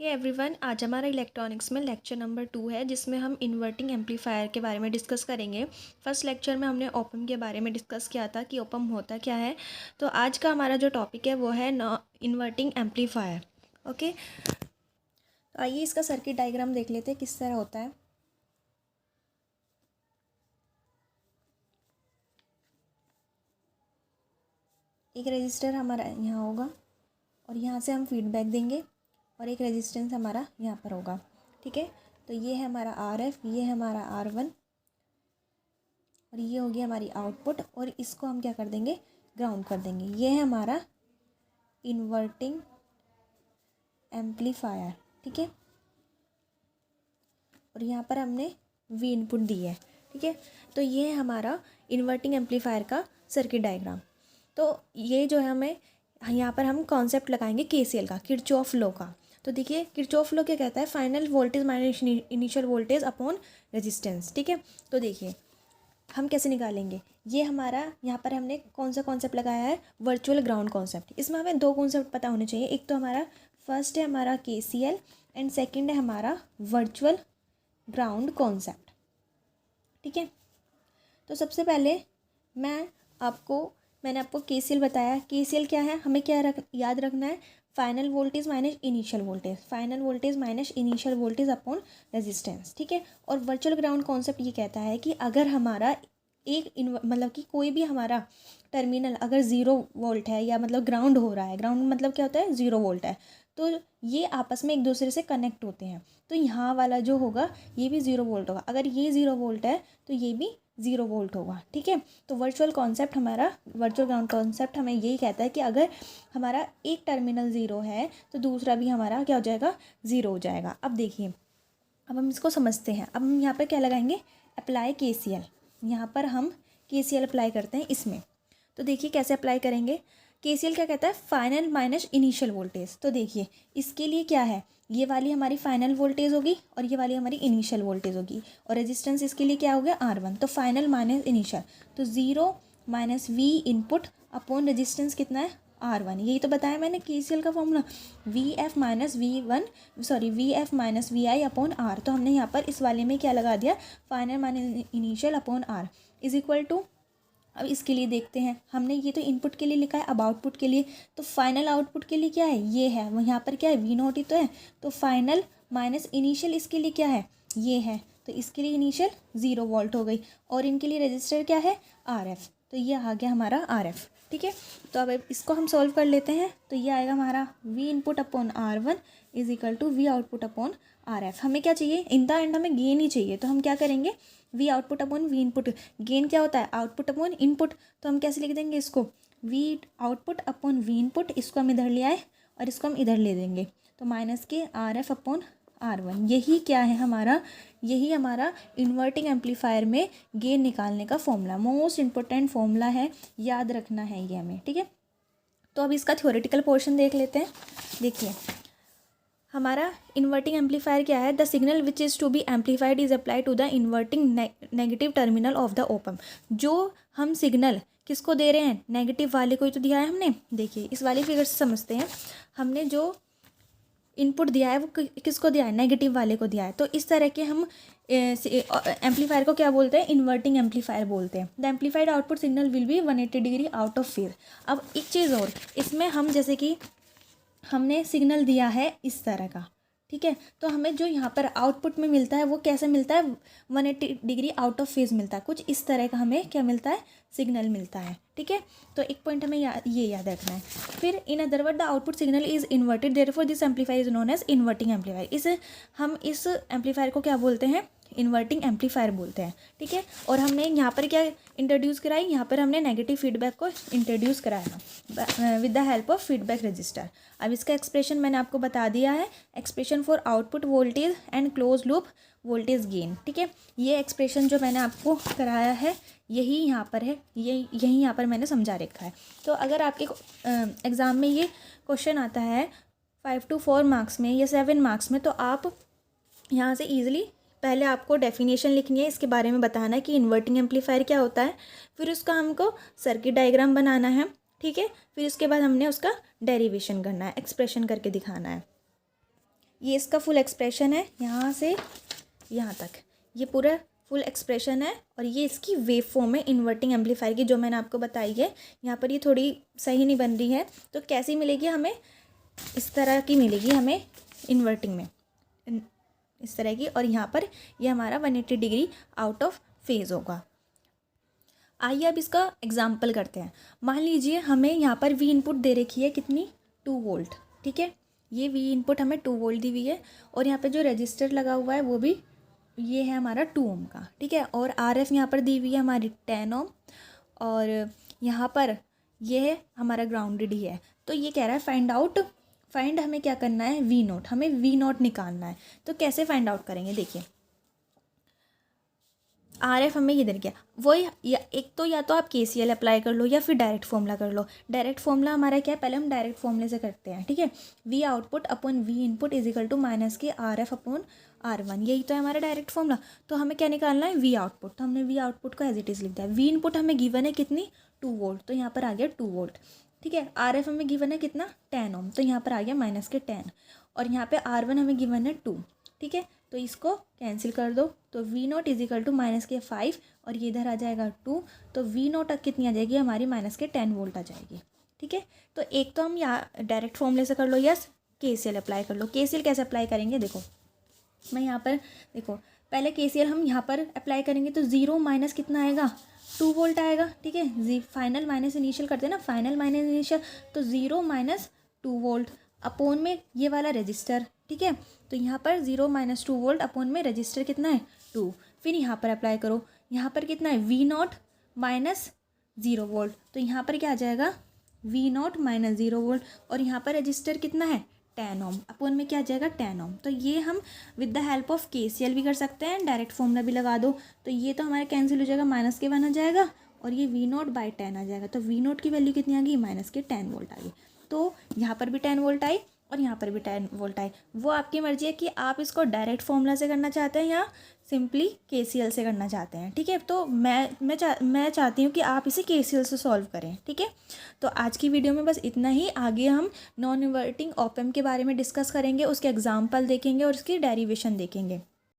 Hey everyone, आज हमारा electronics में लेक्चर नंबर 2 है जिसमें हम इन्वर्टिंग एम्पलीफायर के बारे में डिस्कस करेंगे। फर्स्ट लेक्चर में हमने ओपम के बारे में डिस्कस किया था कि ओपम होता क्या है। तो आज का हमारा जो टॉपिक है वो है इन्वर्टिंग एम्पलीफायर। ओके, तो आइए इसका सर्किट डायग्राम देख लेते हैं किस तरह होता है। एक रजिस्टर हमारा यहाँ होगा और यहाँ से हम फीडबैक देंगे और एक रेजिस्टेंस हमारा यहाँ पर होगा। ठीक है, तो ये है हमारा RF, ये है हमारा R1 और ये होगी हमारी आउटपुट और इसको हम क्या कर देंगे, ग्राउंड कर देंगे। ये है हमारा इन्वर्टिंग एम्पलीफायर। ठीक है, और यहाँ पर हमने V इनपुट दी है। ठीक है, तो ये है हमारा इन्वर्टिंग एम्पलीफायर का सर्किट डायग्राम। तो ये जो है हमें यहाँ पर हम कॉन्सेप्ट लगाएंगे KCL का, किरचॉफ लॉ का। तो देखिए किरचॉफ लॉ क्या कहता है, final voltage minus initial voltage upon resistance. ठीक है, तो देखिए हम कैसे निकालेंगे। ये हमारा यहाँ पर हमने कौन सा कॉन्सेप्ट लगाया है, वर्चुअल ग्राउंड कॉन्सेप्ट। इसमें हमें दो कॉन्सेप्ट पता होने चाहिए। एक तो हमारा फर्स्ट है हमारा KCL एंड सेकंड है हमारा वर्चुअल ग्राउंड कॉन्सेप्ट। ठीक है, तो सबसे पहले मैंने आपको KCL बताया। KCL क्या है, हमें क्या याद रखना है, final voltage minus initial voltage, final voltage minus initial voltage upon resistance. ठीक है, और वर्चुअल ग्राउंड कॉन्सेप्ट ये कहता है कि अगर हमारा मतलब कि कोई भी हमारा टर्मिनल अगर 0 वोल्ट है या मतलब ग्राउंड हो रहा है, ग्राउंड मतलब क्या होता है, 0 वोल्ट है, तो ये आपस में एक दूसरे से कनेक्ट होते हैं। तो यहाँ वाला जो होगा ये भी 0 वोल्ट होगा। अगर ये 0 वोल्ट है तो ये भी 0 वोल्ट होगा। ठीक है, तो वर्चुअल ग्राउंड कॉन्सेप्ट हमें यही कहता है कि अगर हमारा एक टर्मिनल 0 है तो दूसरा भी हमारा क्या हो जाएगा, 0 हो जाएगा। अब देखिए, अब हम इसको समझते हैं। अब हम यहाँ पर क्या लगाएंगे, अप्लाई KCL। यहाँ पर हम KCL अप्लाई करते हैं इसमें। तो देखिए कैसे अप्लाई करेंगे। KCL क्या कहता है, फाइनल माइनस इनिशियल वोल्टेज। तो देखिए इसके लिए क्या है, ये वाली हमारी फाइनल वोल्टेज होगी और ये वाली हमारी इनिशियल वोल्टेज होगी और रेजिस्टेंस इसके लिए क्या हो गया, R1। तो फाइनल माइनस इनिशियल, तो 0 minus V input upon resistance कितना है, R1। यही तो बताया मैंने KCL का formula, VF minus VI upon R। तो हमने यहाँ पर इस वाले में क्या लगा दिया, final minus initial upon R is equal to. अब इसके लिए देखते हैं, हमने ये तो इनपुट के लिए लिखा है, अब आउटपुट के लिए। तो फाइनल आउटपुट के लिए क्या है, ये है, वो यहाँ पर क्या है, V0 ही तो है। तो फाइनल माइनस इनिशियल इसके लिए क्या है, ये है, तो इसके लिए इनिशियल 0 वोल्ट हो गई और इनके लिए रजिस्टर क्या है, RF। तो ये आ गया हमारा RF। ठीक है, तो अब इसको हम सॉल्व कर लेते हैं। तो ये आएगा हमारा V input upon R1 is equal to V output upon RF। हमें क्या चाहिए, इन द एंड हमें गेन ही चाहिए। तो हम क्या करेंगे, V output upon V input. Gain क्या होता है, आउटपुट अपॉन इनपुट। तो हम कैसे लिख देंगे इसको, V output upon V input. इसको हम इधर ले आए और इसको हम इधर ले देंगे, तो माइनस के RF अपॉन R1। यही क्या है हमारा, यही हमारा इन्वर्टिंग एम्पलीफायर में गेन निकालने का फॉर्मूला, मोस्ट इंपॉर्टेंट फॉर्मूला है, याद रखना है ये हमें। ठीक है, तो अब इसका थ्योरेटिकल पोर्शन देख लेते हैं। देखिए हमारा इन्वर्टिंग एम्पलीफायर क्या है, the signal which is to be amplified is apply to the inverting negative terminal of the op amp. जो हम सिग्नल किसको दे रहे हैं, नेगेटिव वाले को ही तो दिया है हमने। देखिए इस वाली फिगर से समझते हैं, हमने जो इनपुट दिया है वो किसको दिया है, नेगेटिव वाले को दिया है। तो इस तरह के हम एम्पलीफायर को क्या बोलते हैं, इन्वर्टिंग एम्पलीफायर बोलते हैं। The amplified output signal will be 180 degree out of phase. अब एक चीज़ और, इसमें हम जैसे कि हमने सिग्नल दिया है इस तरह का, ठीक है, तो हमें जो यहाँ पर आउटपुट में मिलता है वो कैसे मिलता है, 180 डिग्री आउट ऑफ फेज मिलता है। कुछ इस तरह का हमें क्या मिलता है, सिग्नल मिलता है। ठीक है, तो एक पॉइंट हमें ये याद रखना है। फिर in other word the output signal is inverted, therefore this amplifier is known as inverting amplifier. हम इस एम्पलीफायर को क्या बोलते हैं, इन्वर्टिंग एम्पलीफायर बोलते हैं। ठीक है, और हमने यहाँ पर क्या इंट्रोड्यूस कराई, यहाँ पर हमने नेगेटिव फीडबैक को इंट्रोड्यूस कराया with the help of feedback register. अब इसका एक्सप्रेशन मैंने आपको बता दिया है, expression for output voltage and close loop voltage gain. ठीक है, ये एक्सप्रेशन जो मैंने आपको कराया है यही यहाँ पर है, यही यहाँ पर मैंने समझा रखा है। तो अगर आपके एग्ज़ाम में ये क्वेश्चन आता है 5 to 4 मार्क्स में या 7 मार्क्स में, तो आप यहाँ से ईजिली पहले आपको डेफिनेशन लिखनी है, इसके बारे में बताना है कि इन्वर्टिंग एम्पलीफायर क्या होता है, फिर उसका हमको सर्किट डायग्राम बनाना है। ठीक है, फिर उसके बाद हमने उसका डेरिवेशन करना है, एक्सप्रेशन करके दिखाना है। ये इसका फुल एक्सप्रेशन है, यहाँ से यहाँ तक ये पूरा फुल एक्सप्रेशन है। और ये इसकी वेव फॉर्म है इन्वर्टिंग एम्पलीफायर की, जो मैंने आपको बताई है। यहाँ पर ये थोड़ी सही नहीं बन रही है, तो कैसी मिलेगी हमें, इस तरह की मिलेगी हमें इन्वर्टिंग में, इस तरह की। और यहाँ पर ये हमारा 180 डिग्री आउट ऑफ फेज़ होगा। आइए अब इसका एग्जाम्पल करते हैं। मान लीजिए हमें यहाँ पर वी इनपुट दे रखी है कितनी, 2 वोल्ट, ठीक है। ये वी इनपुट हमें 2 वोल्ट दी हुई है, और यहाँ पे जो रजिस्टर लगा हुआ है वो भी ये है हमारा 2 ओम का, ठीक है। और आर एफ यहाँ पर दी हुई है हमारी 10 ओम, और यहाँ पर ये है हमारा ग्राउंडेड ही है। तो ये कह रहा है फाइंड हमें क्या करना है, वी नोट, हमें वी नोट निकालना है। तो कैसे फाइंड आउट करेंगे, देखिए आर एफ हमें ये दे गया, वही एक तो या तो आप KCL अप्लाई कर लो या फिर डायरेक्ट फॉर्मूला कर लो। डायरेक्ट फॉर्मूला हमारा क्या है, पहले हम डायरेक्ट फॉर्मूले से करते हैं, ठीक है। V output upon V input is equal to minus के RF अपॉन R1, यही तो है हमारा डायरेक्ट फॉर्मूला। तो हमें क्या निकालना है, वी आउटपुट। तो हमने वी आउटपुट को एज इट इज़ लिख दिया। वी इनपुट हमें गिवन है कितनी, 2 वोल्ट, तो यहाँ पर आ गया 2 वोल्ट, ठीक है। RF हमें गिवन है कितना, 10 ओम, तो यहाँ पर आ गया माइनस के 10। और यहाँ पे R1 हमें गिवन है 2, ठीक है। तो इसको कैंसिल कर दो, तो V nought is equal to minus के 5, और ये इधर आ जाएगा 2, तो वी नोट कितनी आ जाएगी हमारी, माइनस के 10 वोल्ट आ जाएगी, ठीक है। तो एक तो हम यहाँ डायरेक्ट फॉर्मूले से कर लो, यस KCL अप्लाई कर लो। KCL कैसे अप्लाई करेंगे, देखो मैं यहाँ पर, देखो पहले KCL हम यहाँ पर अप्लाई करेंगे, तो 0 माइनस कितना आएगा, 2 वोल्ट आएगा, ठीक है। फाइनल माइनस इनिशियल करते हैं ना, फाइनल माइनस इनिशियल, तो 0 माइनस 2 वोल्ट अपोन में ये वाला रजिस्टर, ठीक है। तो यहाँ पर 0 माइनस 2 वोल्ट अपोन में रजिस्टर कितना है, 2। फिर यहाँ पर अप्लाई करो, यहाँ पर कितना है, वी नॉट माइनस 0 वोल्ट, तो यहाँ पर क्या आ जाएगा, वी नॉट माइनस 0 वोल्ट। और यहाँ पर रजिस्टर कितना है, 10 ओम, अपोन में क्या आ जाएगा, 10 ओम। तो ये हम with the help of KCL भी कर सकते हैं, डायरेक्ट फॉर्मूला भी लगा दो, तो ये तो हमारा कैंसिल हो जाएगा, माइनस के 1 आ जाएगा, और ये वी नॉट बाई 10 आ जाएगा। तो वी नॉट की वैल्यू कितनी आ गई, माइनस के 10 वोल्ट आ गई। तो यहाँ पर भी 10 वोल्ट आई और यहाँ पर भी 10 वोल्ट आई। वो आपकी मर्जी है कि आप इसको डायरेक्ट फॉर्मूला से करना चाहते हैं या सिंपली KCL से करना चाहते हैं, ठीक है। तो मैं चाहती हूँ कि आप इसे KCL से सॉल्व करें, ठीक है। तो आज की वीडियो में बस इतना ही। आगे हम नॉन इन्वर्टिंग ऑप एम्प के बारे में डिस्कस करेंगे, उसके एग्जाम्पल देखेंगे और उसकी डेरिवेशन देखेंगे।